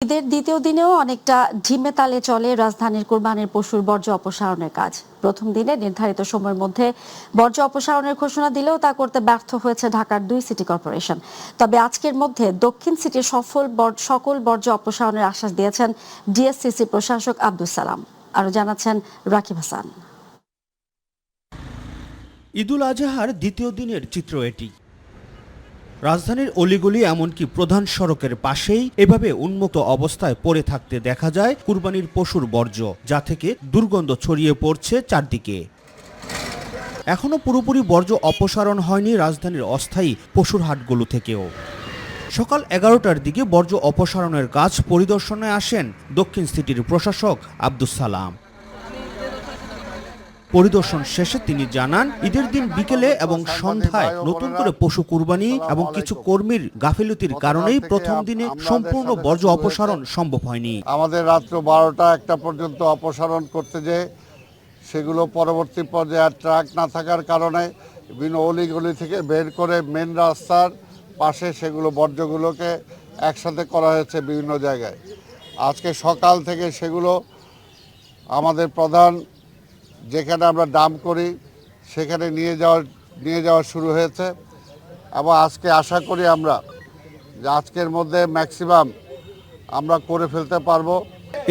ঈদের দ্বিতীয় দিনেও অনেকটা ঢিমে তালে চলে রাজধানীর কোরবানির পশুর বর্জ্য অপসারণের কাজ। প্রথম দিনে নির্ধারিত সময়ের মধ্যে বর্জ্য অপসারণের ঘোষণা দিলেও তা করতে ব্যর্থ হয়েছে ঢাকার 2 সিটি কর্পোরেশন। তবে আজকের মধ্যে দক্ষিণ সিটির সকল বর্জ্য অপসারণের আশ্বাস দিয়েছেন ডিএসসিসি প্রশাসক আব্দুস সালাম। আরো জানাচ্ছেন রাকিব হাসান। ঈদুল আজহার দ্বিতীয় দিনের চিত্র এটি। রাজধানীর অলিগলি এমনকি প্রধান সড়কের পাশেই এভাবে উন্মুক্ত অবস্থায় পড়ে থাকতে দেখা যায় কুরবানির পশুর বর্জ্য, যা থেকে দুর্গন্ধ ছড়িয়ে পড়ছে চারদিকে। এখনো পুরোপুরি বর্জ্য অপসারণ হয়নি রাজধানীর অস্থায়ী পশুর হাটগুলো থেকেও। সকাল 11টার দিকে বর্জ্য অপসারণের কাজ পরিদর্শনে আসেন দক্ষিণ সিটির প্রশাসক আব্দুস সালাম। পরিদর্শন শেষে তিনি জানান, ঈদের দিন বিকেলে এবং সন্ধ্যায় নতুন করে পশু কুরবানি এবং কিছু কর্মীর গাফিলতির কারণেই প্রথম দিনে সম্পূর্ণ বর্জ্য অপসারণ সম্ভব হয়নি। আমাদের রাত্র 12টা-1টা পর্যন্ত অপসারণ করতে যে সেগুলো পরবর্তী পর্যায়ে ট্রাক না থাকার কারণে বিভিন্ন অলিগলি থেকে বের করে মেন রাস্তার পাশে সেগুলো বর্জ্যগুলোকে একসাথে করা হয়েছে বিভিন্ন জায়গায়। আজকে সকাল থেকে সেগুলো আমাদের প্রধান যেখানে আমরা ডাম্প করি সেখানে নিয়ে যাওয়া শুরু হয়েছে এবং আজকে আশা করি আমরা যে আজকের মধ্যে ম্যাক্সিমাম আমরা করে ফেলতে পারবো।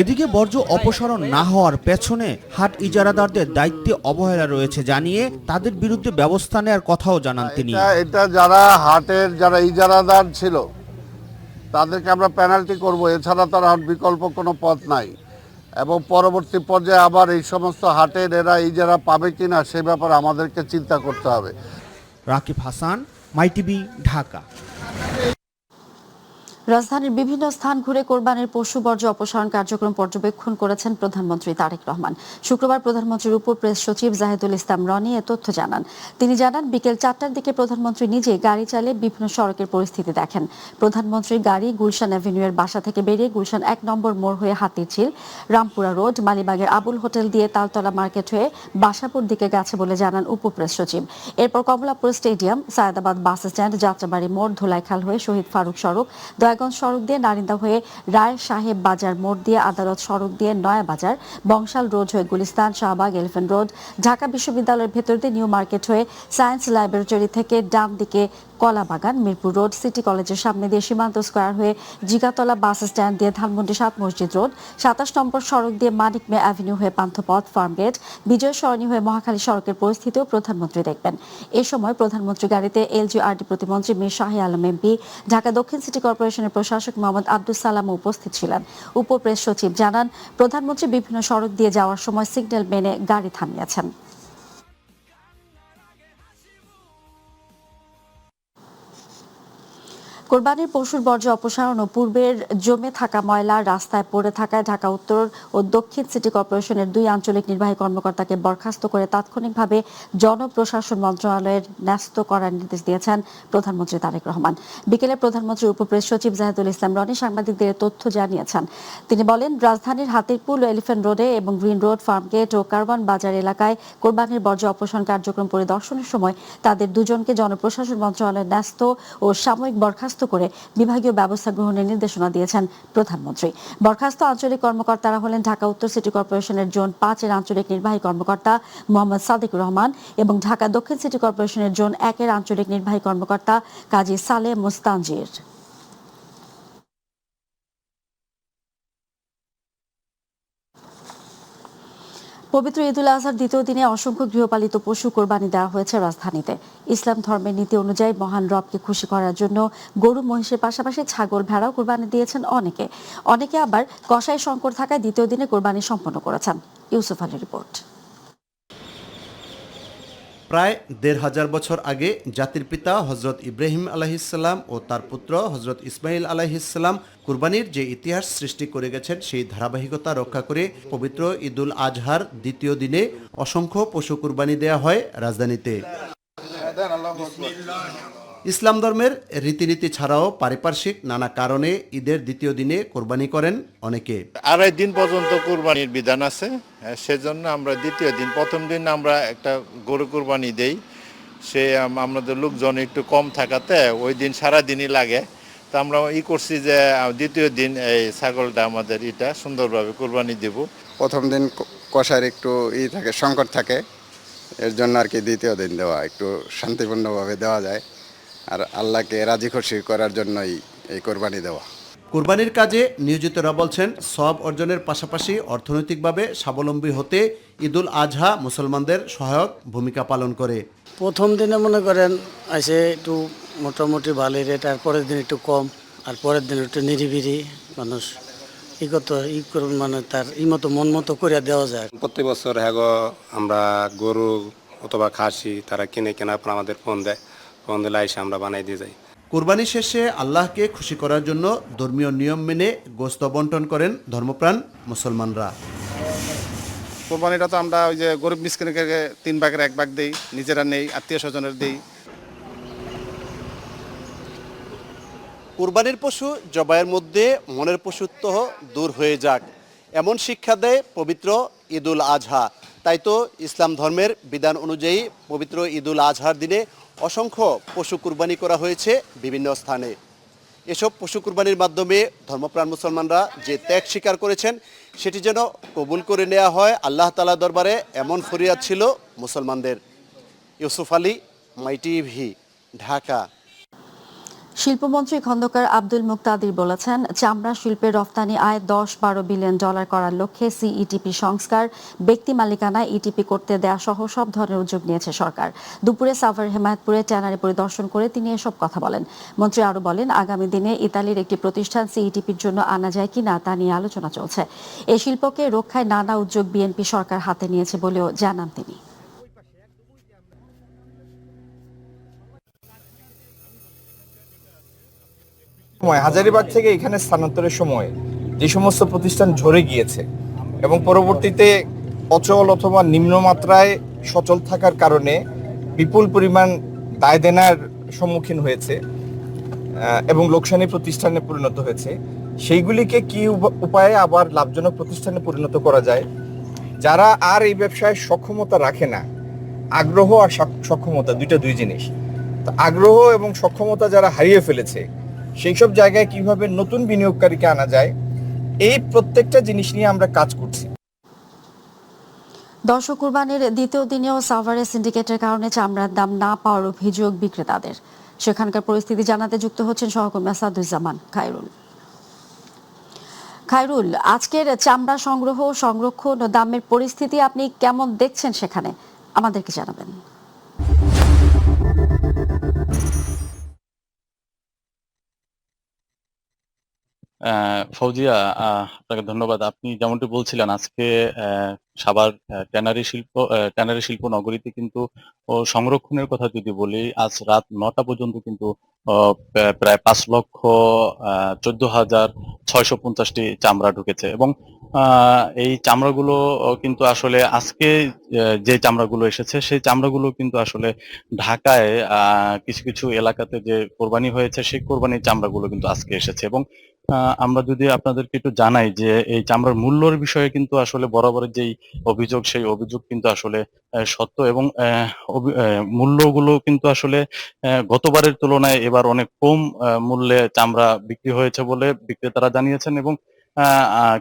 এদিকে বর্জ্য অপসারণ না হওয়ার পেছনে হাট ইজারাদারদের দায়িত্বে অবহেলা রয়েছে জানিয়ে তাদের বিরুদ্ধে ব্যবস্থা নেওয়ার কথাও জানান তিনি। এটা যারা হাটের যারা ইজারাদার ছিল তাদেরকে আমরা পেনাল্টি করব, এছাড়া তার বিকল্প কোনো পথ নাই এবং পরবর্তী পর্যায়ে আবার এই সমস্ত হাটের এরা ইজারা পাবে কিনা সে ব্যাপারে আমাদেরকে চিন্তা করতে হবে। রাকিব হাসান, মাইটিভি, ঢাকা। রাজধানীর বিভিন্ন স্থান ঘুরে কোরবানির পশু বর্জ্য অপসারণ কার্যক্রম পর্যবেক্ষণ করেছেন প্রধানমন্ত্রী তারেক রহমান। শুক্রবার প্রধানমন্ত্রীর উপ প্রেস সচিব জাহিদুল ইসলাম রনি এ তথ্য জানান। তিনি জানান, বিকেল 4টার দিকে প্রধানমন্ত্রী নিজে গাড়ি চালিয়ে বিভিন্ন সড়কের পরিস্থিতি দেখেন। প্রধানমন্ত্রীর গাড়ি গুলশান অ্যাভিনিউয়ের বাসা থেকে বেরিয়ে গুলশান 1 নম্বর মোড় হয়ে হাতিরঝিল, রামপুরা রোড, মালিবাগের আবুল হোটেল দিয়ে তালতলা মার্কেট হয়ে বাসাপুর দিকে গেছে বলে জানান উপ প্রেস সচিব। এরপর Kamalapur stadium, Sayedabad bus stand, Jatrabari মোড়, ধোলাইখাল হয়ে শহীদ ফারুক সড়ক, দয়াগঞ্জ সড়ক দিয়ে নারিন্দা হয়ে রায় সাহেব বাজার মোড় দিয়ে আদালত সড়ক দিয়ে নয়া বাজার, বংশাল রোড হয়ে গুলিস্তান, শাহবাগ, এলিফ্যান্ট রোড, ঢাকা বিশ্ববিদ্যালয়ের ভেতর দিয়ে নিউ মার্কেট হয়ে সায়েন্স ল্যাবরেটরি থেকে ডান দিকে কলাবাগান, মিরপুর রোড, সিটি কলেজের সামনে দিয়ে সীমান্ত স্কয়ার হয়ে জিগাতলা বাস স্ট্যান্ড দিয়ে ধানমন্ডি 7 মসজিদ রোড, 27 নম্বর সড়ক দিয়ে মানিক মে অ্যাভিনিউ হয়ে পান্থপথ, ফার্মগেট, বিজয় সরণি হয়ে মহাখালী সড়কের পরিস্থিতিও প্রধানমন্ত্রী দেখবেন। এ সময় প্রধানমন্ত্রী গাড়িতে এলজিআরডি প্রতিমন্ত্রী মীর শাহে আলম এমপি, ঢাকা দক্ষিণ সিটি কর্পোরেশনের প্রশাসক মোহাম্মদ আব্দুস সালাম উপস্থিত ছিলেন। উপ প্রেস সচিব জানান, প্রধানমন্ত্রী বিভিন্ন সড়ক দিয়ে যাওয়ার সময় সিগন্যাল মেনে গাড়ি থামিয়েছেন। কোরবানির পশুর বর্জ্য অপসারণ ও পূর্বের জমে থাকা ময়লা রাস্তায় পড়ে থাকায় ঢাকা উত্তর ও দক্ষিণ সিটি কর্পোরেশনের 2 আঞ্চলিক নির্বাহী কর্মকর্তাকে বরখাস্ত করে তাৎক্ষণিকভাবে জনপ্রশাসন মন্ত্রণালয়ের ন্যস্ত করার নির্দেশ দিয়েছেন প্রধানমন্ত্রী তারেক রহমান। বিকেলে প্রধানমন্ত্রীর উপ প্রেস সচিব জাহিদুল ইসলাম রনি সাংবাদিকদের তথ্য জানিয়েছেন। তিনি বলেন, রাজধানীর হাতিরপুল ও এলিফ্যান্ট রোডে এবং গ্রিন রোড, ফার্মগেট ও কারওয়ান বাজার এলাকায় কোরবানির বর্জ্য অপসারণ কার্যক্রম পরিদর্শনের সময় তাদের দুজনকে জনপ্রশাসন মন্ত্রণালয়ের ন্যস্ত ও সাময়িক বরখাস্ত করে বিভাগীয় ব্যবস্থা গ্রহণের নির্দেশনা দিয়েছেন প্রধানমন্ত্রী। বরখাস্ত আঞ্চলিক কর্মকর্তারা হলেন ঢাকা উত্তর সিটি কর্পোরেশনের জোন 5 এর আঞ্চলিক নির্বাহী কর্মকর্তা মোহাম্মদ সাদিকুর রহমান এবং ঢাকা দক্ষিণ সিটি কর্পোরেশনের জোন 1 এর আঞ্চলিক নির্বাহী কর্মকর্তা কাজী সালেহ মুস্তানজির। পবিত্র ঈদুল আজহার দ্বিতীয় দিনে অসংখ্য গৃহপালিত পশু কোরবানি দেওয়া হয়েছে রাজধানীতে। ইসলাম ধর্মের নীতি অনুযায়ী মহান রবকে খুশি করার জন্য গরু, মহিষের পাশাপাশি ছাগল, ভেড়াও কোরবানি দিয়েছেন অনেকে আবার কসাই সংকট থাকায় দ্বিতীয় দিনে কোরবানি সম্পন্ন করেছেন। ইউসুফ আলীর রিপোর্ট। প্রায় ১৫০০ বছর আগে জাতির পিতা হজরত ইব্রাহিম আলাইহিসসালাম ও তার পুত্র হজরত ইসমাইল আলাইহিসসালাম কুরবানির যে ইতিহাস সৃষ্টি করে গেছেন সেই ধারাবাহিকতা রক্ষা করে পবিত্র ঈদুল আজহার দ্বিতীয় দিনে অসংখ্য পশু কুরবানি দেয়া হয় রাজধানীতে। ইসলাম ধর্মের রীতিনীতি ছাড়াও পারিপার্শ্বিক নানা কারণে ঈদের দ্বিতীয় দিনে কোরবানি করেন অনেকে। 2.5 দিন পর্যন্ত কোরবানির বিধান আছে, সেজন্য আমরা দ্বিতীয় দিন, প্রথম দিন আমরা একটা গরু কোরবানি দেই, সে আমাদের লোকজন একটু কম থাকাতে ওই দিন সারাদিনই লাগে, তো আমরা করছি যে দ্বিতীয় দিন এই ছাগলটা আমাদের সুন্দরভাবে কুরবানি দেব। প্রথম দিন কষার একটু থাকে, সংকট থাকে, এর জন্য আর কি দ্বিতীয় দিন দেওয়া একটু শান্তিপূর্ণভাবে দেওয়া যায়, আর আল্লাহকে রাজি খুশি করার জন্যই এই কোরবানি দেওয়া। কুরবানির কাজে নিয়োজিতরা বলছেন সওয়াব অর্জনের পাশাপাশি অর্থনৈতিকভাবে স্বাবলম্বী হতে ঈদুল আজহা মুসলমানদের সহায়ক ভূমিকা পালন করে। প্রথম দিনে মনে করেন আসে একটু মোটামুটি ভালোই রেট, আর পরের দিন একটু কম, আর পরের দিন একটু নিরিবিরি মানুষ মানে তার মতো মন মতো করে দেওয়া যায়। প্রতি বছর আমরা গরু অথবা খাসি তারা কেনার পর আমাদের ফোন দিলে এসে আমরা বানাই দিয়ে যাই। কুরবানি শেষে আল্লাহকে খুশি করার জন্য ধর্মীয় নিয়ম মেনে গোশত বন্টন করেন ধর্মপ্রাণ মুসলমানরা। কোরবানিটা তো আমরা ওই যে গরিব মিসকিনকে 3 ভাগের 1 ভাগ দেই, নিজেরা নেই, আত্মীয় স্বজনের দেই। কুরবানির পশু জবাইয়ের মধ্যে মনের পশুত্ব দূর হয়ে যাক, এমন শিক্ষা দেয় পবিত্র ঈদুল আজহা। তাই তো ইসলাম ধর্মের বিধান অনুযায়ী পবিত্র ঈদুল আজহার দিনে অসংখ্য পশু কুরবানি করা হয়েছে বিভিন্ন স্থানে। এসব পশু কুরবানির মাধ্যমে ধর্মপ্রাণ মুসলমানরা যে ত্যাগ স্বীকার করেছেন সেটি যেন কবুল করে নেওয়া হয় আল্লাহ তাআলা দরবারে, এমন ফরিয়াদ ছিল মুসলমানদের। ইউসুফ আলী, মাই টিভি, ঢাকা। শিল্পমন্ত্রী খন্দকার আব্দুল মুক্তাদির বলেছেন, চামড়া শিল্পের রফতানি আয় 10-12 বিলিয়ন ডলার করার লক্ষ্যে সিইটিপি সংস্কার, ব্যক্তি মালিকানা ইটিপি করতে দেয়া সহ সব ধরনের উদ্যোগ নিয়েছে সরকার। দুপুরে সাভার হেমায়তপুরে ট্যানারি পরিদর্শন করে তিনি এসব কথা বলেন। মন্ত্রী আরও বলেন, আগামী দিনে ইতালির একটি প্রতিষ্ঠান সিইটিপির জন্য আনা যায় কিনা তা নিয়ে আলোচনা চলছে। এই শিল্পকে রক্ষায় নানা উদ্যোগ বিএনপি সরকার হাতে নিয়েছে বলেও জানান তিনি। হাজারীবাগ থেকে এখানে স্থানান্তরের সময় যে সমস্ত প্রতিষ্ঠান ঝরে গিয়েছে এবং পরবর্তীতে অচল অথবা নিম্নমাত্রায় সচল থাকার কারণে বিপুল পরিমাণ দায় দেনার সম্মুখীন হয়েছে এবং লোকসানি প্রতিষ্ঠানে পরিণত হয়েছে, সেইগুলিকে কি উপায়ে আবার লাভজনক প্রতিষ্ঠানে পরিণত করা যায়। যারা আর এই ব্যবসায় সক্ষমতা রাখে না, আগ্রহ আর সক্ষমতা দুই জিনিস, তো আগ্রহ এবং সক্ষমতা যারা হারিয়ে ফেলেছে সেই সব জায়গায় কিভাবে নতুন বিনিয়োগকারীকে আনা যায়, এই প্রত্যেকটা জিনিস নিয়ে আমরা কাজ করছি। দর্শক, কুরবানির দ্বিতীয় দিনেও সাভারে সিন্ডিকেটের কারণে চামড়ার দাম না পাওয়ার অভিযোগ বিক্রেতাদের। সেখানকার পরিস্থিতি জানাতে যুক্ত হচ্ছেন সহকর্মী আসাদুজ্জামান খায়রুল। আজকের চামড়া সংগ্রহ, সংরক্ষণ ও দামের পরিস্থিতি আপনি কেমন দেখছেন সেখানে, আমাদেরকে জানাবেন। ফৌজিয়া, আপনাকে ধন্যবাদ। আপনি যেমনটি বলছিলেন, আজকে সাভার ট্যানারি শিল্প নগরীতে কিন্তু সংরক্ষণের কথা যদি বলি, আজ রাত 9টা পর্যন্ত কিন্তু প্রায় 5,14,650টি চামড়া ঢুকেছে এবং এই চামড়াগুলো কিন্তু আসলে আজকে যে চামড়াগুলো এসেছে সেই চামড়াগুলো কিন্তু আসলে ঢাকায় কিছু কিছু এলাকাতে যে কোরবানি হয়েছে সেই কোরবানির চামড়াগুলো কিন্তু আজকে এসেছে। এবং আমরা যদি আপনাদেরকে একটু জানাই যে এই চামড়ার মূল্যর বিষয়ে কিন্তু আসলে বরাবরের যেই অভিযোগ সেই অভিযোগ কিন্তু আসলে সত্য এবং মূল্যগুলো কিন্তু আসলে গতবারের তুলনায় এবার অনেক কম মূল্যে চামড়া বিক্রি হয়েছে বলে বিক্রেতারা জানিয়েছেন। এবং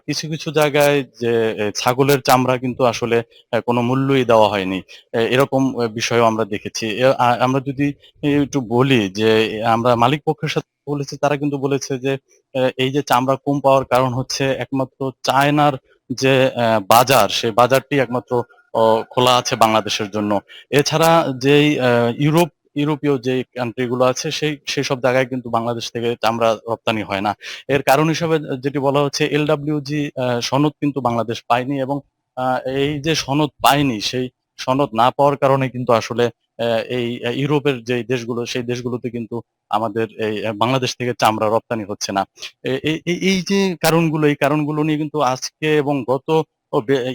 কিছু কিছু জায়গায় যে ছাগলের চামড়া কিন্তু আসলে কোনো মূল্যই দেওয়া হয়নি, এরকম বিষয়ও আমরা দেখেছি। আমরা যদি একটু বলি যে আমরা মালিক পক্ষের সাথে বলেছি, তারা কিন্তু বলেছে যে এই যে চামড়া কম পাওয়ার কারণ হচ্ছে একমাত্র চায়নার যে বাজার, সেই বাজারটি একমাত্র খোলা আছে বাংলাদেশের জন্য। এছাড়া যেই ইউরোপীয় যে কান্ট্রি গুলো আছে সেই সব জায়গায় কিন্তু বাংলাদেশ থেকে চামড়া রপ্তানি হয় না। এর কারণ হিসেবে যেটি বলা হচ্ছে, এলডব্লিউজি সনদ কিন্তু বাংলাদেশ পায়নি এবং এই যে সনদ পায়নি, সেই সনদ না পাওয়ার কারণে কিন্তু আসলে এই ইউরোপের যে দেশগুলো সেই দেশগুলোতে কিন্তু আমাদের এই বাংলাদেশ থেকে চামড়া রপ্তানি হচ্ছে না। এই যে কারণগুলো, এই কারণগুলো নিয়ে কিন্তু আজকে এবং গত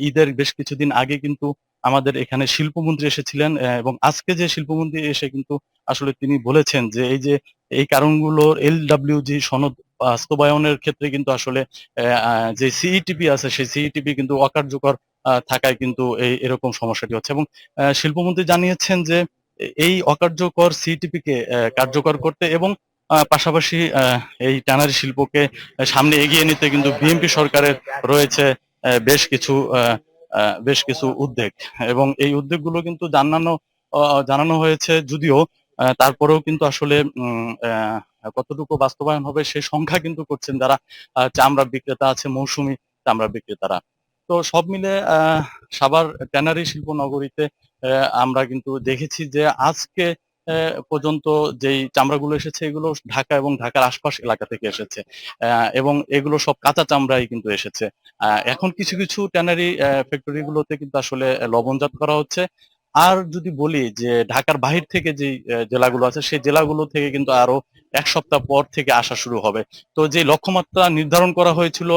ঈদের বেশ কিছুদিন আগে কিন্তু আমাদের এখানে শিল্পমন্ত্রী এসেছিলেন এবং আজকে যে শিল্পমন্ত্রী এসে কিন্তু আসলে তিনি বলেছেন যে এই কারণগুলো এলডব্লিউজি সনদ বাস্তবায়নের ক্ষেত্রে কিন্তু আসলে যে সিইটিপি আছে সেই সিইটিপি কিন্তু অকার্যকর থাকায় কিন্তু এরকম সমস্যাটি হচ্ছে। এবং শিল্পমন্ত্রী জানিয়েছেন যে এই অকার্যকর সিইটিপি কে কার্যকর করতে এবং পাশাপাশি এই ট্যানারি শিল্পকে সামনে এগিয়ে নিতে কিন্তু বিএনপি সরকারের রয়েছে বেশ কিছু উদ্যোগ, এবং এই উদ্যোগগুলো কিন্তু জানানো হয়েছে, যদিও তারপরেও কিন্তু আসলে কতটুকু বাস্তবায়ন হবে সে সংখ্যা কিন্তু করছেন যারা চামড়া বিক্রেতা আছে, মৌসুমী চামড়া বিক্রেতারা। তো সব মিলে সাভার ট্যানারি শিল্প নগরীতে আমরা কিন্তু দেখেছি যে আজকে পর্যন্ত যেই চামড়াগুলো এসেছে এগুলো ঢাকা এবং ঢাকার আশপাশ এলাকা থেকে এসেছে, এবং এগুলো সব কাঁচা চামড়াই কিন্তু এসেছে। এখন কিছু কিছু ট্যানারি ফ্যাক্টরি গুলোতে কিন্তু আসলে লবণজাত করা হচ্ছে। আর যদি বলি যে ঢাকার বাহির থেকে যে জেলাগুলো আছে সেই জেলাগুলো থেকে কিন্তু আরো 1 সপ্তাহ পর থেকে আসা শুরু হবে। তো যে লক্ষ্যমাত্রা নির্ধারণ করা হয়েছিল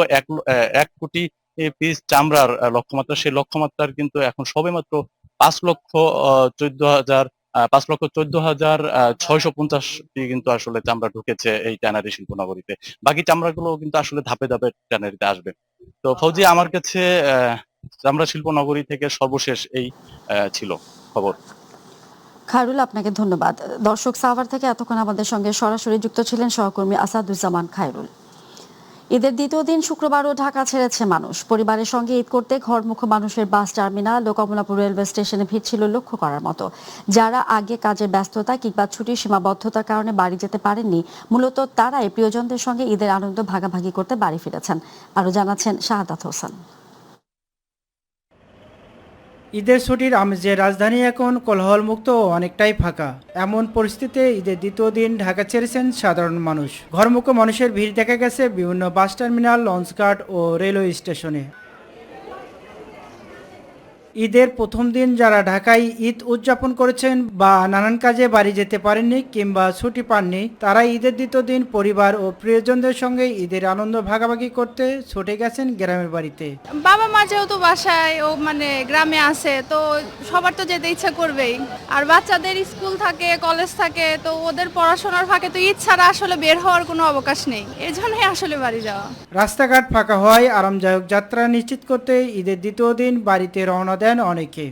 1 কোটি পিস চামড়ার লক্ষ্যমাত্রা, সেই লক্ষ্যমাত্রার কিন্তু এখন সবেমাত্র 5,14,650টি কিন্তু আসলে চামড়া ঢুকেছে এই ট্যানারি শিল্প নগরীতে। বাকি চামড়াগুলো কিন্তু আসলে ধাপে ধাপে ট্যানারিতে আসবে। তো ফৌজি, আমার কাছে চামড়া শিল্প নগরী থেকে সর্বশেষ এই ছিল খবর। খায়রুল, আপনাকে ধন্যবাদ। দর্শক, সাভার থেকে এতক্ষণ আমাদের সঙ্গে সরাসরি যুক্ত ছিলেন সহকর্মী আসাদুজ্জামান খায়রুল। ঈদের দ্বিতীয় দিন শুক্রবারও ঢাকা ছেড়েছে মানুষ। পরিবারের সঙ্গে ঈদ করতে ঘরমুখো মানুষের বাস টার্মিনাল ও কমলাপুর রেলওয়ে স্টেশনে ভিড় ছিল লক্ষ্য করার মতো। যারা আগে কাজের ব্যস্ততা কিংবা ছুটির সীমাবদ্ধতার কারণে বাড়ি যেতে পারেননি, মূলত তারাই প্রিয়জনদের সঙ্গে ঈদের আনন্দ ভাগাভাগি করতে বাড়ি ফিরেছেন। আরও জানাচ্ছেন শাহাদাত হোসেন। ঈদের ছুটির আমেজে রাজধানী এখন কোলাহলমুক্ত ও অনেকটাই ফাঁকা। এমন পরিস্থিতিতে ঈদের দ্বিতীয় দিন ঢাকা ছেড়েছেন সাধারণ মানুষ। ঘরমুখো মানুষের ভিড় দেখা গেছে বিভিন্ন বাস টার্মিনাল, লঞ্চঘাট ও রেলওয়ে স্টেশনে। ঈদের প্রথম দিন যারা ঢাকায় ঈদ উদযাপন করেছেন বা নানান কাজে বাড়ি যেতে পারেননি কিংবা ছুটি পাননি, তারা ঈদের দ্বিতীয় দিন পরিবার ও প্রিয়জনদের সঙ্গে ঈদের আনন্দ ভাগাভাগি করতে ছুটে গেছেন গ্রামের বাড়িতে। বাবা মা যেহেতু বাসায় ও গ্রামে আছে, তো সবার তো যেতে ইচ্ছা করবেই। আর বাচ্চাদের স্কুল থাকে, কলেজ থাকে, তো ওদের পড়াশোনার ফাঁকে তো ঈদ ছাড়া আসলে বের হওয়ার কোনো অবকাশ নেই। এর জন্যই আসলে বাড়ি যাওয়া। রাস্তাঘাট ফাঁকা হওয়ায় আরামদায়ক যাত্রা নিশ্চিত করতে ঈদের দ্বিতীয় দিন বাড়িতে রওনা দেন অনেকে।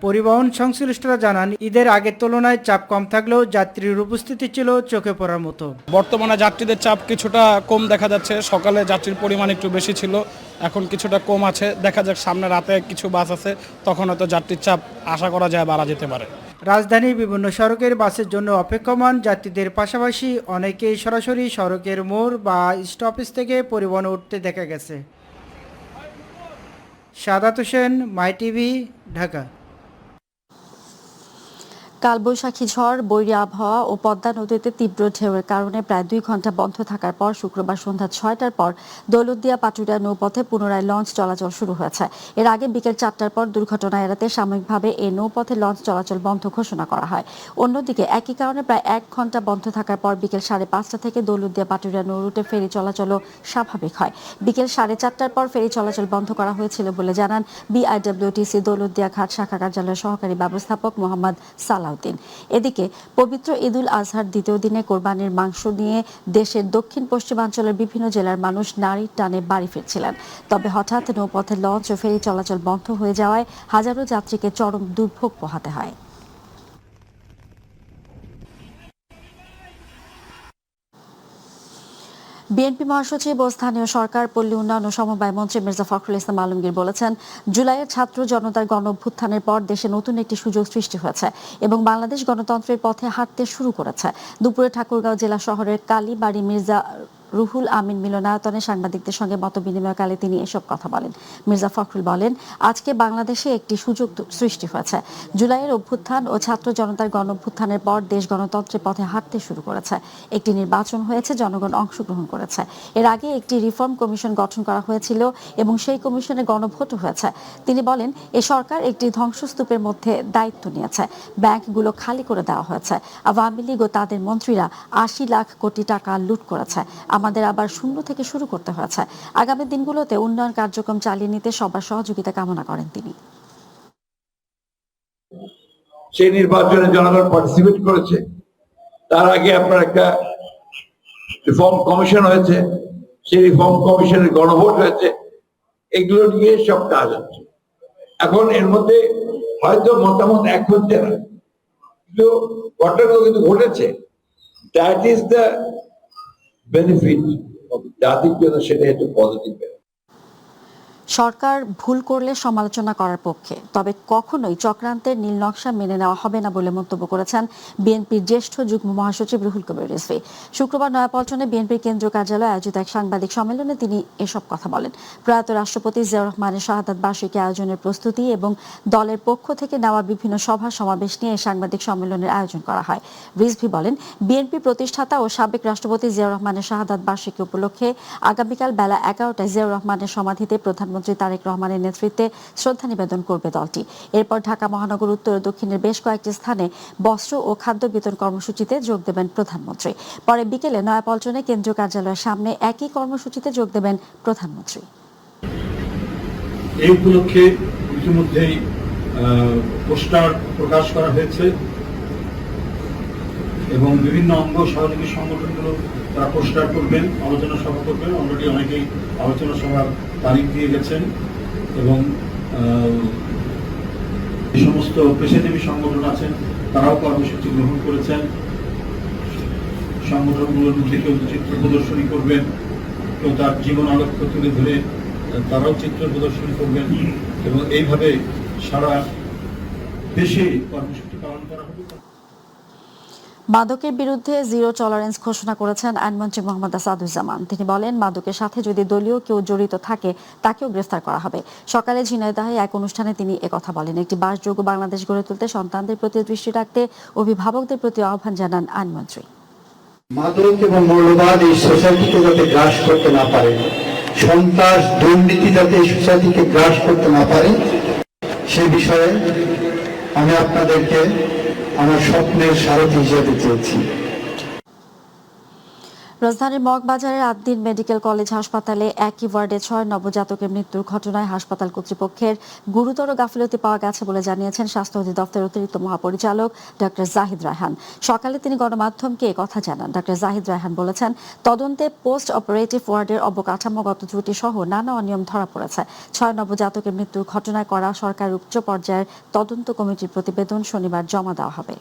পরিবহন সংশ্লিষ্টরা জানান, ঈদের আগের তুলনায় চাপ কম থাকলেও যাত্রীর উপস্থিতি ছিল চোখে পড়ার মতো। বর্তমানে যাত্রীদের চাপ কিছুটা কম দেখা যাচ্ছে। সকালে যাত্রীর পরিমাণ একটু বেশি ছিল, এখন কিছুটা কম আছে। দেখা যাক সামনে রাতে কিছু বাস আছে, তখন হয়তো যাত্রীর চাপ আশা করা যায় বাড়া যেতে পারে। রাজধানীর বিভিন্ন সড়কের বাসের জন্য অপেক্ষমান যাত্রীদের পাশাপাশি অনেকেই সরাসরি সড়কের মোড় বা স্টপেজ থেকে পরিবহনে উঠতে দেখা গেছে। শাহাদাত হোসেন, মাই টিভি, ঢাকা। কালবৈশাখী ঝড়, বৈরী আবহাওয়া ও পদ্মা নদীতে তীব্র ঢেউয়ের কারণে প্রায় 2 ঘন্টা বন্ধ থাকার পর শুক্রবার সন্ধ্যা 6টার পর দৌলতদিয়া পাটুরিয়া নৌপথে পুনরায় লঞ্চ চলাচল শুরু হয়েছে। এর আগে বিকেল 4টার পর দুর্ঘটনা এড়াতে সাময়িকভাবে এই নৌপথে লঞ্চ চলাচল বন্ধ ঘোষণা করা হয়। অন্যদিকে একই কারণে প্রায় 1 ঘন্টা বন্ধ থাকার পর বিকেল 5:30 থেকে দৌলতদিয়া পাটুরিয়া নৌ রুটে ফেরি চলাচলও স্বাভাবিক হয়। বিকেল 4:30টার পর ফেরি চলাচল বন্ধ করা হয়েছিল বলে জানান বিআইডব্লিউটিসি দৌলতদিয়া ঘাট শাখা কার্যালয়ের সহকারী ব্যবস্থাপক মোহাম্মদ সালাউদ্দিন। এদিকে পবিত্র ঈদুল আজহার দ্বিতীয় দিনে কোরবানির মাংস নিয়ে দেশের দক্ষিণ পশ্চিমাঞ্চলের বিভিন্ন জেলার মানুষ নারীর টানে বাড়ি ফিরছিলেন। তবে হঠাৎ নৌপথে লঞ্চ ও ফেরি চলাচল বন্ধ হয়ে যাওয়ায় হাজারো যাত্রীকে চরম দুর্ভোগ পোহাতে হয়। বিএনপি মহাসচিব ও স্থানীয় সরকার, পল্লী উন্নয়ন ও সমবায় মন্ত্রী মির্জা ফখরুল ইসলাম আলমগীর বলেছেন, জুলাইয়ের ছাত্র জনতার গণ অভ্যুত্থানের পর দেশে নতুন একটি সুযোগ সৃষ্টি হয়েছে এবং বাংলাদেশ গণতন্ত্রের পথে হাঁটতে শুরু করেছে। দুপুরে ঠাকুরগাঁও জেলা শহরের কালীবাড়ি মির্জা রুহুল আমিন মিলনায়তনে সাংবাদিকদের সঙ্গে মতবিনিময়কালে তিনি এসব কথা বলেন। মির্জা ফখরুল বলেন, আজকে বাংলাদেশে একটি সুযোগ সৃষ্টি হয়েছে। জুলাইয়ের অভ্যুত্থান ও ছাত্র জনতার গণ অভ্যুত্থানের পর দেশ গণতন্ত্রের পথে হাঁটতে শুরু করেছে। একটি নির্বাচন হয়েছে, জনগণ অংশগ্রহণ করেছে। এর আগে একটি রিফর্ম কমিশন গঠন করা হয়েছিল এবং সেই কমিশনে গণভোটও হয়েছে। তিনি বলেন, এ সরকার একটি ধ্বংসস্তূপের মধ্যে দায়িত্ব নিয়েছে। ব্যাংকগুলো খালি করে দেওয়া হয়েছে। আওয়ামী লীগ ও তাদের মন্ত্রীরা 80 লাখ কোটি টাকা লুট করেছে। আমাদের আবার শূন্য থেকে শুরু করতে হয়েছে। আগামী দিনগুলোতে উন্নয়ন কার্যক্রম চালিয়ে নিতে সবার সহযোগিতা কামনা করেন তিনি। সেই নির্বাচনে জনগণ পার্টিসিপেট করেছে। তার আগে আপনার একটা রিফর্ম কমিশন হয়েছে, সেই রিফর্ম কমিশনের গণভোট হয়েছে। এগুলো নিয়ে সব কাজ হচ্ছে। এখন এর মধ্যে হয়তো মতামত এক হচ্ছে না, কিন্তু ঘটনাগুলো কিন্তু ঘটেছে। দ্যাট ইজ দ্য বেনিফিট জাতির জন্য, সেটা একটু পজিটিভ। সরকার ভুল করলে সমালোচনা করার পক্ষে, তবে কখনোই চক্রান্তের নীল নকশা মেনে নেওয়া হবে না বলে মন্তব্য করেছেন বিএনপির জ্যেষ্ঠ যুগ্ম মহাসচিব রুহুল কবির রিজভী। শুক্রবার নয়াপল্টনে বিএনপির কেন্দ্রীয় কার্যালয়ে আয়োজিত এক সাংবাদিক সম্মেলনে তিনি এসব কথা বলেন। প্রয়াত রাষ্ট্রপতি জিয়াউর রহমানের শাহাদাত বার্ষিকী আয়োজনের প্রস্তুতি এবং দলের পক্ষ থেকে নেওয়া বিভিন্ন সভা সমাবেশ নিয়ে এই সাংবাদিক সম্মেলনের আয়োজন করা হয়। রিজভী বলেন, বিএনপি প্রতিষ্ঠাতা ও সাবেক রাষ্ট্রপতি জিয়াউর রহমানের শাহাদাত বার্ষিকী উপলক্ষে আগামীকাল বেলা 11টায় জিয়াউর রহমানের সমাধিতে প্রধানমন্ত্রী তারেক রহমানের নেতৃত্বে শ্রদ্ধা নিবেদন করবে দলটি। এরপর ঢাকা মহানগর উত্তর ও দক্ষিণের বেশ কয়েকটি স্থানে বস্ত্র ও খাদ্য বিতরণ কর্মসূচিতে যোগ দেবেন প্রধানমন্ত্রী। পরে বিকেলে নয়াপল্টনে কেন্দ্রীয় কার্যালয়ের সামনে একই কর্মসূচিতে যোগ দেবেন প্রধানমন্ত্রী। এই উপলক্ষে ইতিমধ্যেই পোস্টার প্রকাশ করা হয়েছে এবং বিভিন্ন অঙ্গ সহযোগী সংগঠনগুলো তারা পোস্টার করবেন, আলোচনা সভা করবেন। অলরেডি অনেকেই আলোচনা সভার তারিখ দিয়ে গেছেন এবং যে সমস্ত পেশাজীবী সংগঠন আছেন তারাও কর্মসূচি গ্রহণ করেছেন। সংগঠনগুলোর মধ্যে কেউ চিত্র প্রদর্শনী করবেন, কেউ তার জীবন আলোক্য তুলে ধরে তারাও চিত্র প্রদর্শনী করবেন এবং এইভাবে সারা দেশে কর্মসূচি পালন করা হবে। মাদকের বিরুদ্ধে জিরো টলারেন্স ঘোষণা করেছেন আইনমন্ত্রী মোহাম্মদ আসাদুজ্জামান। তিনি বলেন, মাদকের সাথে যদি দলীয় কেউ জড়িত থাকে তাকেও গ্রেফতার করা হবে। সকালে ঝিনাইদহে এক অনুষ্ঠানে তিনি একথা বলেন। একটি বাসযোগ্য বাংলাদেশ গড়ে তুলতে সন্তানদের প্রতি দৃষ্টি রাখতে অভিভাবকদের প্রতি আহ্বান জানান আইনমন্ত্রী। মাদক এবং মৌলবাদ এই সোসাইটিকে যাতে গ্রাস করতে না পারে, সন্ত্রাস দুর্নীতি যাতে এই সোসাইটিকে গ্রাস করতে না পারে, সে বিষয়ে আমি আপনাদেরকে আমার স্বপ্নের সারথি হিসেবে চেয়েছি। রাজধানীর মগবাজারের আদ্দিন মেডিকেল কলেজ হাসপাতালে একই ওয়ার্ডে 6 নবজাতকের মৃত্যুর ঘটনায় হাসপাতাল কর্তৃপক্ষের গুরুতর গাফিলতি পাওয়া গেছে বলে জানিয়েছেন স্বাস্থ্য অধিদপ্তরের অতিরিক্ত মহাপরিচালক ডক্টর জাহিদ রায়হান। সকালে তিনি গণমাধ্যমকে কথা জানান। ডক্টর জাহিদ রায়হান বলেছেন, তদন্তে পোস্ট অপারেটিভ ওয়ার্ডের অবকাঠামোগত ত্রুটি সহ নানা অনিয়ম ধরা পড়েছে। 6 নবজাতকের মৃত্যুর ঘটনায় করা সরকারের উচ্চ পর্যায়ের তদন্ত কমিটির প্রতিবেদন শনিবার জমা দেওয়া হবে।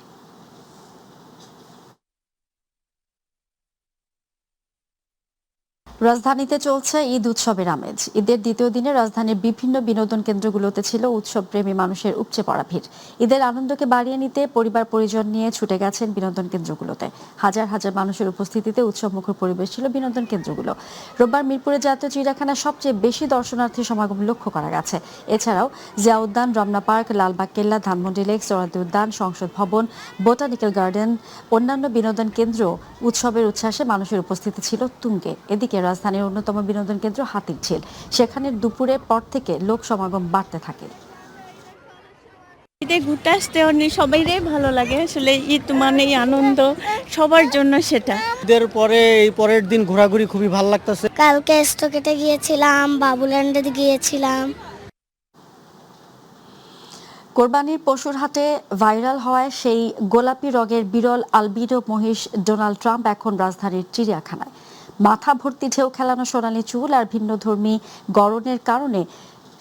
রাজধানীতে চলছে ঈদ উৎসবের আমেজ। ঈদের দ্বিতীয় দিনে রাজধানীর বিভিন্ন বিনোদন কেন্দ্রগুলোতে ছিল উৎসব প্রেমী মানুষের উপচে পড়া ভিড়। ঈদের আনন্দকে বাড়িয়ে নিতে পরিবার পরিজন নিয়ে ছুটে গেছেন বিনোদন কেন্দ্রগুলোতে। হাজার হাজার মানুষের উপস্থিতিতে উৎসবমুখর পরিবেশ ছিল বিনোদন কেন্দ্রগুলো। রোববার মিরপুরে জাতীয় চিড়িয়াখানায় সবচেয়ে বেশি দর্শনার্থী সমাগম লক্ষ্য করা গেছে। এছাড়াও জিয়া উদ্যান, রমনা পার্ক, লালবাগ কেল্লা, ধানমন্ডি লেক, সোহরাওয়ার্দী উদ্যান, সংসদ ভবন, বোটানিক্যাল গার্ডেন, অন্যান্য বিনোদন কেন্দ্র উৎসবের উচ্ছ্বাসে মানুষের উপস্থিতি ছিল তুঙ্গে। এদিকে রাজধানীর অন্যতম বিনোদন কেন্দ্র হাতিরঝিল, সেখানে দুপুরের পর থেকে লোক সমাগম বাড়তে থাকে। ঈদে ঘুরতে আসতে সবাইরে ভালো লাগে। আসলে ঈদ মানেই আনন্দ, সবার জন্য সেটা। ঈদের পরে এই পরের দিন ঘোরাঘুরি খুবই ভালো লাগতেছে। কালকে স্টকেটে গিয়েছিলাম, বাবুল্যান্ডে গিয়েছিলাম। কোরবানির পশুর হাটে ভাইরাল হওয়ায় সেই গোলাপি রঙের বিরল আলবিনো মহিষ ডোনাল্ড ট্রাম্প এখন রাজধানীর চিড়িয়াখানায়। মাথা ভর্তি ঢেউ খেলানো সোনালী চুল আর ভিন্নধর্মী গড়নের কারণে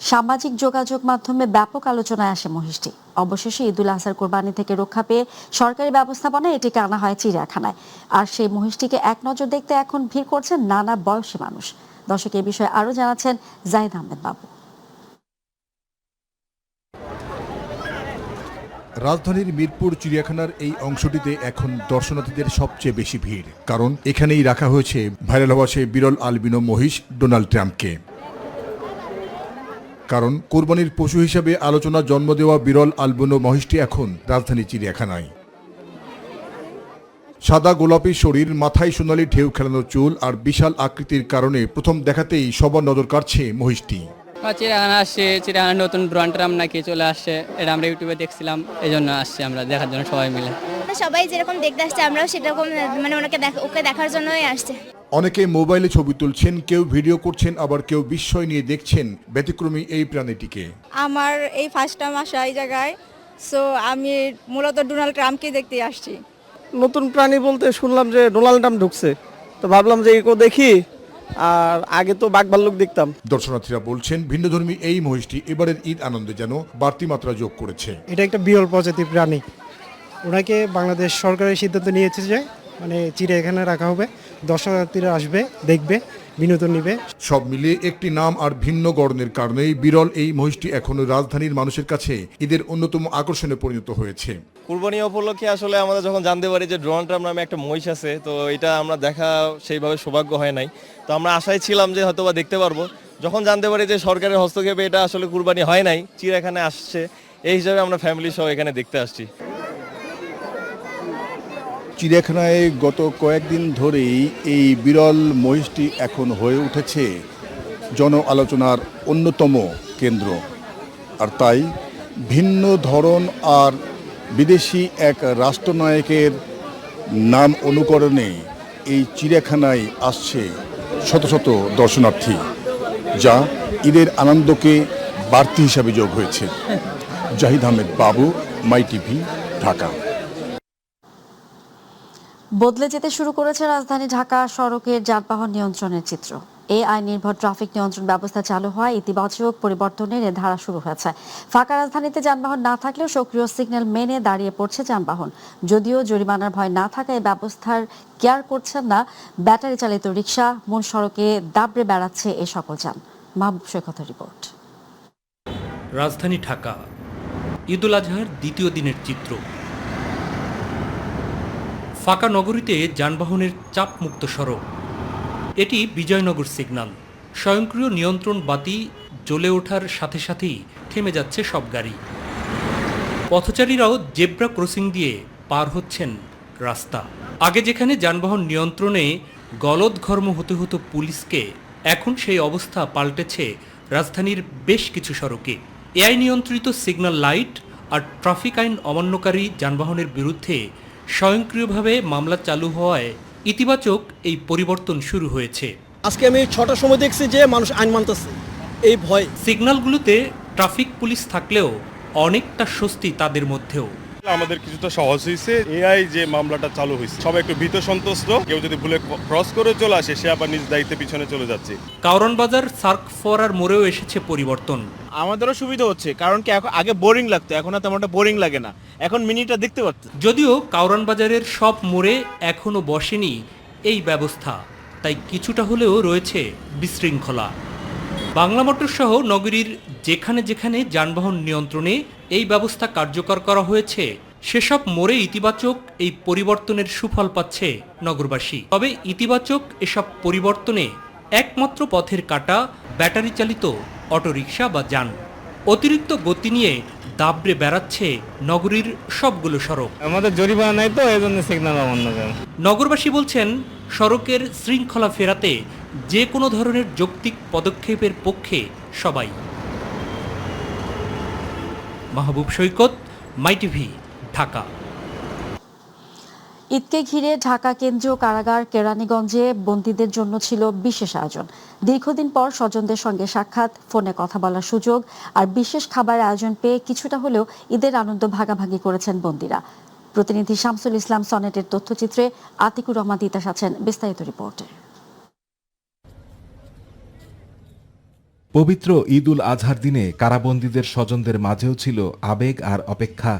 সামাজিক যোগাযোগ মাধ্যমে ব্যাপক আলোচনায় আসে মহিষটি। অবশেষে ঈদুল আজহার কোরবানি থেকে রক্ষা পেয়ে সরকারি ব্যবস্থাপনায় এটিকে আনা হয় চিড়িয়াখানায়। আর সেই মহিষটিকে এক নজর দেখতে এখন ভিড় করছেন নানা বয়সী মানুষ। দর্শক এই বিষয়ে আরো জানাচ্ছেন জাহিদ আহমেদ বাবু। রাজধানীর মিরপুর চিড়িয়াখানার এই অংশটিতে এখন দর্শনার্থীদের সবচেয়ে বেশি ভিড়, কারণ এখানেই রাখা হয়েছে ভাইরাল হওয়া সেই বিরল আলবিনো মহিষ ডোনাল্ড ট্রাম্পকে। কারণ কোরবানির পশু হিসাবে আলোচনা জন্ম দেওয়া বিরল আলবিনো মহিষটি এখন রাজধানী চিড়িয়াখানায়। সাদা গোলাপি শরীর, মাথায় সোনালি ঢেউ খেলানো চুল আর বিশাল আকৃতির কারণে প্রথম দেখাতেই সবার নজর কাড়ছে মহিষটি। চিড়িয়াখানা আসছে, চিড়িয়াখানা নতুন ব্রান্ডরাম নাকি চলে আসছে, এটা আমরা ইউটিউবে দেখছিলাম, এই জন্য আসছি আমরা দেখার জন্য সবাই মিলে। সবাই যেরকম দেখতে আসছে আমরাও সেরকম মানে ওকে দেখার জন্যই আসছে। অনেকে মোবাইলে ছবি তুলছেন, কেউ ভিডিও করছেন, আবার কেউ বিস্ময় নিয়ে দেখছেন ব্যতিক্রমী এই প্রাণীটিকে। আমার এই ফার্স্ট টাইম আসা এই জায়গায়, সো আমি মূলত ডোনাল্ড ট্রাম্পকে দেখতে আসছি। নতুন প্রাণী বলতে শুনলাম যে ডোনাল্ড ট্রাম্প ঢুকছে, তো ভাবলাম যে একেও দেখি, আর আগে তো বাঘ ভাল্লুক দেখতাম। দর্শনার্থীরা বলছেন ভিন্নধর্মী এই মহিষটি এবারের ঈদ আনন্দে যেন বাড়তি মাত্রা যোগ করেছে। এটা একটা বিরল প্রজাতির প্রাণী। ওনাকে বাংলাদেশ সরকারের সিদ্ধান্ত নিয়েছে যে মানে চিড়িয়াখানায় রাখা হবে, দর্শনার্থীরা আসবে, দেখবে, বিনোদন নেবে। সব মিলিয়ে একটি নাম আর ভিন্ন গড়নের কারণেই বিরল এই মহিষটি এখনো রাজধানীর মানুষের কাছে ঈদের অন্যতম আকর্ষণে পরিণত হয়েছে। কুরবানি উপলক্ষে আসলে আমরা যখন জানতে পারি যে ডোনাল্ড ট্রাম্প নামে একটা মহিষ আছে, তো এটা আমরা দেখা সেইভাবে সৌভাগ্য হয় নাই। তো আমরা আশায় ছিলাম যে হয়তোবা দেখতে পারবো। যখন জানতে পারি যে সরকারের হস্তক্ষেপে এটা আসলে কুরবানি হয় নাই, চিড়িয়াখানায় আসছে, এই হিসাবে আমরা ফ্যামিলি সহ এখানে দেখতে আসছি। চিড়িয়াখানায় গত কয়েকদিন ধরেই এই বিরল মহিষটি এখন হয়ে উঠেছে জন আলোচনার অন্যতম কেন্দ্র। আর তাই ভিন্ন ধরন আর বিদেশি এক রাষ্ট্রনায়কের নাম অনুকরণে এই চিড়িয়াখানায় আসছে শত শত দর্শনার্থী, যা ঈদের আনন্দকে বাড়তি হিসাবে যোগ হয়েছে। জাহিদ আহমেদ বাবু, মাই টিভি, ঢাকা। বদলে যেতে শুরু করেছে রাজধানী ঢাকা সড়কের যানবাহন নিয়ন্ত্রণের চিত্র। এআই নির্ভর ট্রাফিক নিয়ন্ত্রণ ব্যবস্থা চালু হয় ইতিবাচক পরিবর্তনের এ ধারা শুরু হয়েছে। ফাঁকা রাজধানীতে যানবাহন না থাকলেও সক্রিয় সিগন্যাল মেনে দাঁড়িয়ে পড়ছে যানবাহন। যদিও জরিমানার ভয় না থাকায় ব্যবস্থার কেয়ার করছেন না ব্যাটারি চালিত রিকশা, মূল সড়কে দাবড়ে বেড়াচ্ছে এ সকল যান। মাহবুব সৈকতের রিপোর্ট। রাজধানী ঢাকা, ঈদুল আজহার দ্বিতীয় দিনের চিত্র। ফাঁকা নগরীতে যানবাহনের চাপমুক্ত সড়ক। এটি বিজয়নগর সিগন্যাল। স্বয়ংক্রিয় নিয়ন্ত্রণ বাতি জ্বলে ওঠার সাথে সাথেই থেমে যাচ্ছে সব গাড়ি। পথচারীরাও জেব্রা ক্রসিং দিয়ে পার হচ্ছেন রাস্তা। আগে যেখানে যানবাহন নিয়ন্ত্রণে গলদঘর্ম হতে হতো পুলিশকে, এখন সেই অবস্থা পাল্টেছে রাজধানীর বেশ কিছু সড়কে। এআই নিয়ন্ত্রিত সিগন্যাল লাইট আর ট্রাফিক আইন অমান্যকারী যানবাহনের বিরুদ্ধে স্বয়ংক্রিয়ভাবে মামলা চালু হওয়ায় ইতিবাচক এই পরিবর্তন শুরু হয়েছে। আজকে আমি 6টার সময় দেখছি যে মানুষ আইন মানতেছে, এই ভয়। সিগন্যালগুলোতে ট্রাফিক পুলিশ থাকলেও অনেকটা স্বস্তি তাদের মধ্যেও। আমাদের কিছুটা সহজ হয়েছে, এআই যে মামলাটা চালু হয়েছে, সবাই একটু ভীত সন্ত্রস্ত। কেউ যদি ভুলে ক্রস করে চলে আসে, সে আবার নিজ দায়িত্বে পিছনে চলে যাচ্ছে। কারওয়ান বাজার সার্ক ফোয়ারার মোড়েও এসেছে পরিবর্তন। আমাদেরও সুবিধা হচ্ছে, কারণ কি আগে বোরিং লাগতো, এখন আর তেমনটা বোরিং লাগে না, এখন মিনিটা দেখতে পাচ্ছি। যদিও কারওয়ান বাজারের সব মোড়ে এখনো বসেনি এই ব্যবস্থা, তাই কিছুটা হলেও রয়েছে বিশৃঙ্খলা। বাংলা মোটর সহ নগরীর যেখানে যেখানে যানবাহন নিয়ন্ত্রণে এই ব্যবস্থা কার্যকর করা হয়েছে, সেসব মোড়ে ইতিবাচক এই পরিবর্তনের সুফল পাচ্ছে নগরবাসী। তবে ইতিবাচক এসব পরিবর্তনে একমাত্র পথের কাঁটা ব্যাটারি চালিত অটোরিকশা বা যান। অতিরিক্ত গতি নিয়ে দাবড়ে বেড়াচ্ছে নগরীর সবগুলো সড়ক। আমাদের জরিমানা নাই তো, এই জন্য সিগন্যাল অমান্য করে। নগরবাসী বলছেন, সড়কের শৃঙ্খলা ফেরাতে যে কোনো ধরনের যৌক্তিক পদক্ষেপের পক্ষে সবাই। মাহবুব সৈকত, মাই টিভি, ঢাকা। ঈদকে ঘিরে ঢাকা কেন্দ্রীয় কারাগার কেরানীগঞ্জে বন্দীদের জন্য ছিল বিশেষ আয়োজন। দীর্ঘদিন পর স্বজনদের সঙ্গে সাক্ষাৎ, ফোনে কথা বলার সুযোগ আর বিশেষ খাবারের আয়োজন পেয়ে কিছুটা হলেও ঈদের আনন্দ ভাগাভাগি করেছেন বন্দীরা। প্রতিনিধি শামসুল ইসলাম সনেটের তথ্যচিত্রে আতিকুর রহমান তিতাস আছেন বিস্তারিত রিপোর্টে। পবিত্র ঈদ উল আজহার দিনে কারাবন্দীদের স্বজনদের মাঝেও ছিল আবেগ আর অপেক্ষা।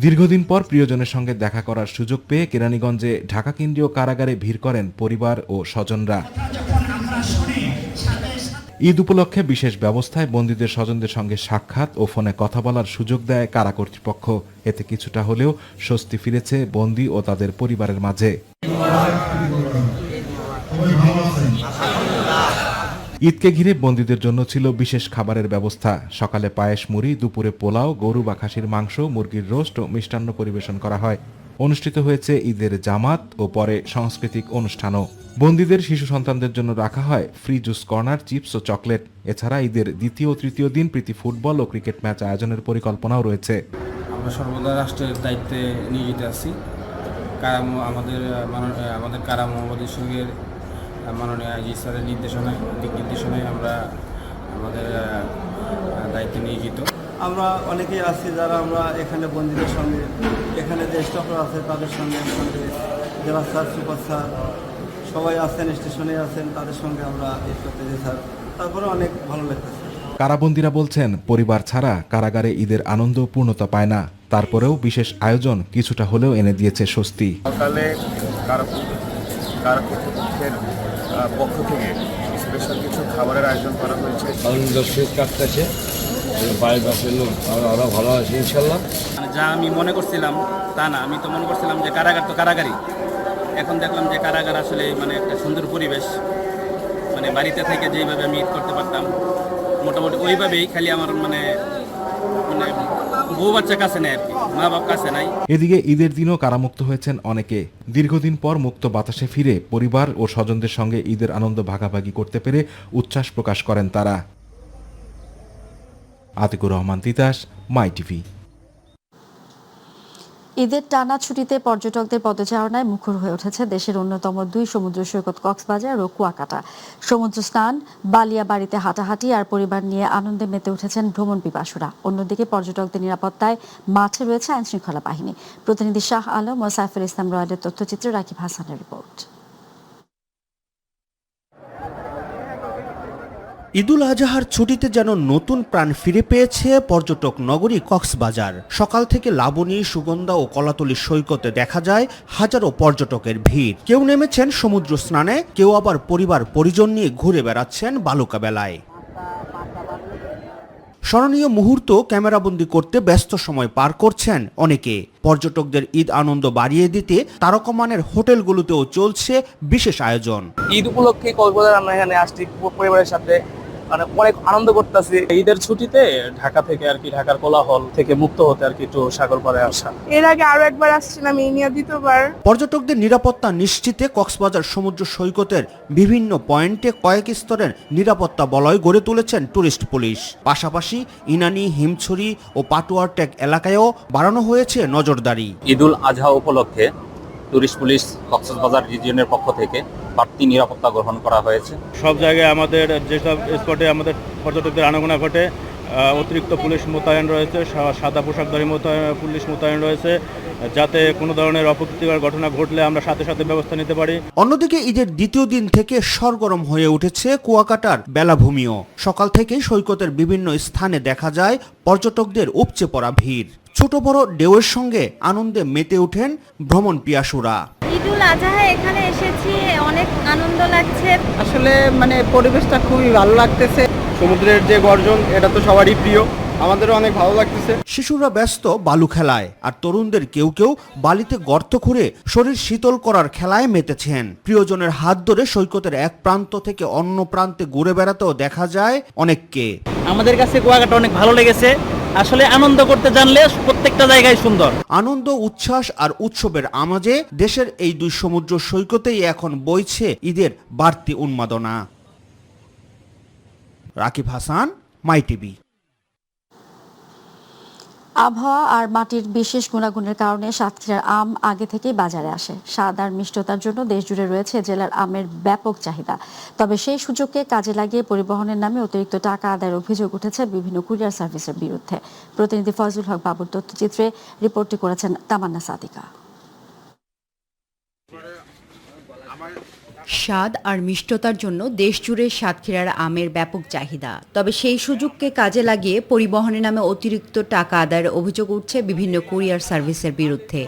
দীর্ঘদিন পর প্রিয়জনের সঙ্গে দেখা করার সুযোগ পেয়ে কেরানীগঞ্জে ঢাকা কেন্দ্রীয় কারাগারে ভিড় করেন পরিবার ও স্বজনরা। ঈদ উপলক্ষে বিশেষ ব্যবস্থায় বন্দীদের স্বজনদের সঙ্গে সাক্ষাৎ ও ফোনে কথা বলার সুযোগ দেয় কারা কর্তৃপক্ষ। এতে কিছুটা হলেও স্বস্তি ফিরেছে বন্দী ও তাদের পরিবারের মাঝে। ঈদকে ঘিরে বন্দীদের জন্য ছিল বিশেষ খাবারের ব্যবস্থা। সকালে পায়েস মুড়ি, দুপুরে পোলাও, গরু বা খাসির মাংস, মুরগির রোস্ট ও মিষ্টান্ন পরিবেশন করা হয়। অনুষ্ঠিত হয়েছে ঈদের জামাত ও পরে সাংস্কৃতিক অনুষ্ঠানও। বন্দীদের শিশু সন্তানদের জন্য রাখা হয় ফ্রি জুস কর্নার, চিপস ও চকলেট। এছাড়া ঈদের দ্বিতীয় ও তৃতীয় দিন প্রীতি ফুটবল ও ক্রিকেট ম্যাচ আয়োজনের পরিকল্পনাও রয়েছে। আমরা সর্বদা রাষ্ট্রের দায়িত্বে নিয়োজিত আছি। আমাদের কারা মোহাম্মদের সঙ্গে মাননীয় আইজি স্যারের দিক নির্দেশনায় আমরা আমাদের দায়িত্বে নিয়োজিত। আমরা অনেকেই আছি যারা আমরা এখানে বন্দীদের সঙ্গে, এখানে যে স্টাফরা আছে তাদের সঙ্গে, যারা স্যার, সুপার স্যার সবাই আছেন, স্টেশনে আছেন, তাদের সঙ্গে আমরা এই করতেছি স্যার। তারপরে অনেক ভালো লাগতেছে। কারাবন্দীরা বলছেন পরিবার ছাড়া কারাগারে ঈদের আনন্দ পূর্ণতা পায় না। তারপরেও বিশেষ আয়োজন কিছুটা হলেও এনে দিয়েছে স্বস্তি। সকালে কারাপক্ষের পক্ষ থেকে স্পেশাল কিছু খাবারের আয়োজন করা হয়েছে। দর্শক কাটতেছে বাইরে বাসের লোক আমরা ভালো আছি ইনশাল্লাহ। যা আমি মনে করছিলাম তা না, আমি তো মনে করছিলাম যে কারাগার তো কারাগারই, এখন দেখলাম যে কারাগার আসলে মানে একটা সুন্দর পরিবেশ, মানে বাড়িতে থেকে যেইভাবে আমি ঈদ করতে পারতাম মোটামুটি ওইভাবেই, খালি আমার মানে মানে বউ বাচ্চা কাছে নেই আর কি, মা বাপ কাছে নাই। এদিকে ঈদের দিনও কারামুক্ত হয়েছেন অনেকে। দীর্ঘদিন পর মুক্ত বাতাসে ফিরে পরিবার ও স্বজনদের সঙ্গে ঈদের আনন্দ ভাগাভাগি করতে পেরে উচ্ছ্বাস প্রকাশ করেন তারা। আতিকুর রহমান তিতাস, মাই টিভি। ঈদের টানা ছুটিতে পর্যটকদের পদচারণায় মুখর হয়ে উঠেছে দেশের অন্যতম 2 সমুদ্র সৈকত কক্সবাজার ও কুয়াকাটা। সমুদ্র স্নান, বালিয়াবাড়িতে হাঁটাহাঁটি আর পরিবার নিয়ে আনন্দে মেতে উঠেছেন ভ্রমণ পিপাসুরা। অন্যদিকে পর্যটকদের নিরাপত্তায় মাঠে রয়েছে আইনশৃঙ্খলা বাহিনী। প্রতিনিধি শাহ আলম ও সাইফুল ইসলাম রয়েলের তথ্যচিত্রে রাকিব হাসানের রিপোর্ট। ঈদুল আজহার ছুটিতে যেন নতুন প্রাণ ফিরে পেয়েছে পর্যটক নগরী কক্সবাজার। সকাল থেকে লাবণী, সুগন্ধা ও কলাতলী সৈকতে দেখা যায় হাজারো পর্যটকের ভিড়। কেউ নেমেছেন সমুদ্র স্নানে, কেউ আবার পরিবার পরিজন নিয়ে ঘুরে বেড়াচ্ছেন বালুকা বেলায়। স্মরণীয় মুহূর্ত ক্যামেরাবন্দি করতে ব্যস্ত সময় পার করছেন অনেকে। পর্যটকদের ঈদ আনন্দ বাড়িয়ে দিতে তারকামানের হোটেলগুলোতেও চলছে বিশেষ আয়োজন। ঈদ উপলক্ষে কক্সবাজার আমরা এখানে আসছি পরিবারের সাথে, মানে অনেক আনন্দ করতেছি। ঈদের ছুটিতে ঢাকা থেকে আর কি, ঢাকার কোলাহল থেকে মুক্ত হতে আর কি একটু সাগর পাড়ে আসা। এর আগে আরো একবার আসছিলাম, এই নিয়ে দ্বিতীয়বার। পর্যটকদের নিরাপত্তা নিশ্চিতে কক্সবাজার সমুদ্র সৈকতের বিভিন্ন পয়েন্টে কয়েক স্তরের নিরাপত্তা বলয় গড়ে তুলেছেন টুরিস্ট পুলিশ। পাশাপাশি ইনানি, হিমছড়ি ও পাটুয়ারটেক এলাকায়ও বাড়ানো হয়েছে নজরদারি। ঈদুল আজহা উপলক্ষে টুরিস্ট পুলিশ কক্সবাজার রিজিয়নের পক্ষ থেকে বাড়তি নিরাপত্তা গ্রহণ করা হয়েছে। সব জায়গায় আমাদের যেসব স্পটে আমাদের পর্যটকদের আনাগোনা ঘটে অতিরিক্ত পুলিশ মোতায়েন রয়েছে, সাদা পোশাকধারী পুলিশ মোতায়েন রয়েছে, যাতে কোনো ধরনের অপ্রীতিকর ঘটনা ঘটলে আমরা সাথে সাথে ব্যবস্থা নিতে পারি। অন্যদিকে ঈদের দ্বিতীয় দিন থেকে সরগরম হয়ে উঠেছে কুয়াকাটার বেলাভূমিও। সকাল থেকেই সৈকতের বিভিন্ন স্থানে দেখা যায় পর্যটকদের উপচে পড়া ভিড়। ছোট বড় ঢেউয়ের সঙ্গে আনন্দে মেতে ওঠেন ভ্রমণ পিয়াসুরা। ঈদুল আজহা এখানে এসেছি, অনেক আনন্দ লাগছে। আসলে মানে পরিবেশটা খুবই ভালো লাগতেছে। সমুদ্রের যে গর্জন, এটা তো সবারই প্রিয়, আমাদেরও অনেক ভালো লাগতেছে। শিশুরা ব্যস্ত বালু খেলায়, আর তরুণদের কেউ কেউ বালিতে গর্ত খুঁড়ে শরীর শীতল করার খেলায় মেতেছেন। প্রিয়জনের হাত ধরে সৈকতের এক প্রান্ত থেকে অন্য প্রান্তে ঘুরে বেড়াতেও দেখা যায় অনেককে। আমাদের কাছে কুয়াকাটা অনেক ভালো লেগেছে। আসলে আনন্দ করতে জানলে প্রত্যেকটা জায়গায় সুন্দর। আনন্দ, উচ্ছ্বাস আর উৎসবের আমেজে দেশের এই 2 সমুদ্র সৈকতেই এখন বইছে ঈদের বাড়তি উন্মাদনা। রাকিব হাসান, মাই টিভি। আবহাওয়া আর মাটির বিশেষ গুণাগুণের কারণে সাতক্ষীরার আম আগে থেকেই বাজারে আসে। স্বাদ আর মিষ্টতার জন্য দেশজুড়ে রয়েছে জেলার আমের ব্যাপক চাহিদা। তবে সেই সুযোগকে কাজে লাগিয়ে পরিবহনের নামে অতিরিক্ত টাকা আদায়ের অভিযোগ উঠেছে বিভিন্ন কুরিয়ার সার্ভিসের বিরুদ্ধে। প্রতিনিধি ফজলুল হক বাবুর তথ্যচিত্রে রিপোর্টটি করেছেন তামান্না সাদিকা। স্বাদ আর মিষ্টতার জন্য দেশজুড়ে সাতক্ষীরার আমের ব্যাপক চাহিদা। তবে সেই সুযোগকে কাজে লাগিয়ে পরিবহনের নামে অতিরিক্ত টাকা আদায়ের অভিযোগ উঠছে বিভিন্ন কুরিয়ার সার্ভিসের বিরুদ্ধে।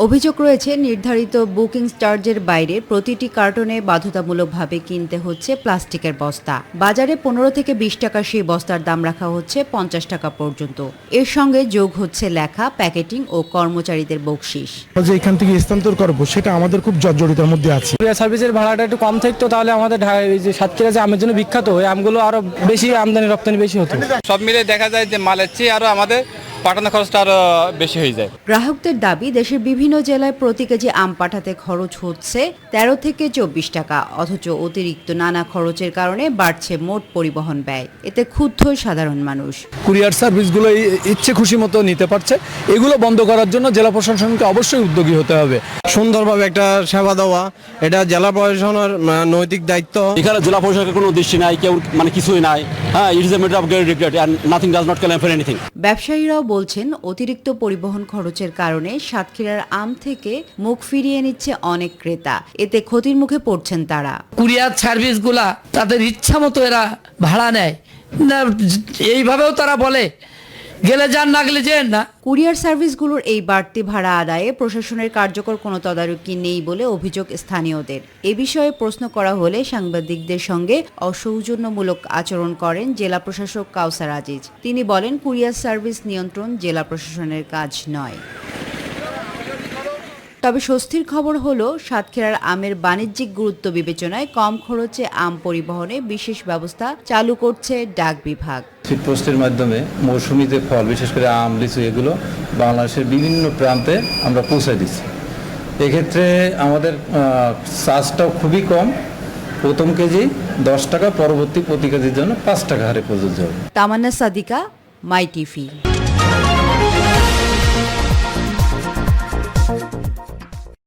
অভিযোগ রয়েছে নির্ধারিত বুকিং চার্জের বাইরে প্রতিটি কার্টনে বাধ্যতামূলকভাবে কিনতে হচ্ছে প্লাস্টিকের বস্তা। বাজারে 15 থেকে 20 টাকা সেই বস্তার দাম রাখা হচ্ছে 50 টাকা পর্যন্ত। এর সঙ্গে যোগ হচ্ছে লেখা, প্যাকেটিং ও কর্মচারীদের বকশিশ। যে এখান থেকে স্থানান্তর করবো সেটা আমাদের খুব জর্জরিতার মধ্যে আছে। কুরিয়ার সার্ভিসের ভাড়াটা একটু কম থাকতো তাহলে আমাদের যে সাতক্ষীরা যে আমের জন্য বিখ্যাত, ওই আমগুলো আরো বেশি আমদানি রপ্তানি বেশি হতো। সব মিলে দেখা যায় যে মালের চেয়ে আরো আমাদের পাঠানো খরচটা আরো বেশি হয়ে যায়। গ্রাহকদের দাবি, দেশের বিভিন্ন জেলায় প্রতি কেজি আম পাঠাতে খরচ হচ্ছে 13 থেকে 24 টাকা, অথচ অতিরিক্ত নানা খরচের কারণে বাড়ছে মোট পরিবহন ব্যয়। এতে ক্ষুব্ধ সাধারণ মানুষ। কুরিয়ার সার্ভিসগুলো ইচ্ছে খুশি মতো নিতে পারছে, এগুলো বন্ধ করার জন্য জেলা প্রশাসনকে অবশ্যই উদ্যোগী হতে হবে। সুন্দরভাবে একটা সেবা দেওয়া, এটা জেলা প্রশাসনের নৈতিক দায়িত্ব। এখানে জেলা প্রশাসনের কোনো দৃষ্টি নাই, কেউ মানে কিছুই নাই। হ্যাঁ, it is a matter of great regret and nothing does not can for anything. ব্যবসায়ীরাও বলছেন, অতিরিক্ত পরিবহন খরচের কারণে সাতক্ষীরার আম থেকে মুখ ফিরিয়ে নিচ্ছে অনেক ক্রেতা। এতে ক্ষতির মুখে পড়ছেন তারা। কুরিয়ার সার্ভিসগুলা তাদের ইচ্ছা মতো এরা ভাড়া নেয় না, এইভাবেও তারা বলে গেলে যান না গেলে যেন না। কুরিয়ার সার্ভিসগুলোর এই বাড়তি ভাড়া আদায়ে প্রশাসনের কার্যকর কোনো তদারকি নেই বলে অভিযোগ স্থানীয়দের। এ বিষয়ে প্রশ্ন করা হলে সাংবাদিকদের সঙ্গে অসৌজন্যমূলক আচরণ করেন জেলা প্রশাসক কাউসার আজিজ। তিনি বলেন, কুরিয়ার সার্ভিস নিয়ন্ত্রণ জেলা প্রশাসনের কাজ নয়। তবে স্বস্তির খবর হলো, সাতক্ষীরার আমের বাণিজ্যিক গুরুত্ব বিবেচনায় কম খরচে আম পরিবহনে বিশেষ ব্যবস্থা চালু করছে ডাক বিভাগ। স্পিডপোস্টের মাধ্যমে মৌসুমী যে ফল, বিশেষ করে আম, লিচু, এগুলো বাংলাদেশের বিভিন্ন প্রান্তে আমরা পৌঁছে দিচ্ছি। এক্ষেত্রে আমাদের চার্জটাও খুবই কম, প্রথম কেজি 10 টাকা, পরবর্তী প্রতি কেজির জন্য 5 টাকা হারে প্রযোজ্য হবে। তামান্না সাদিকা, মাই টিভি।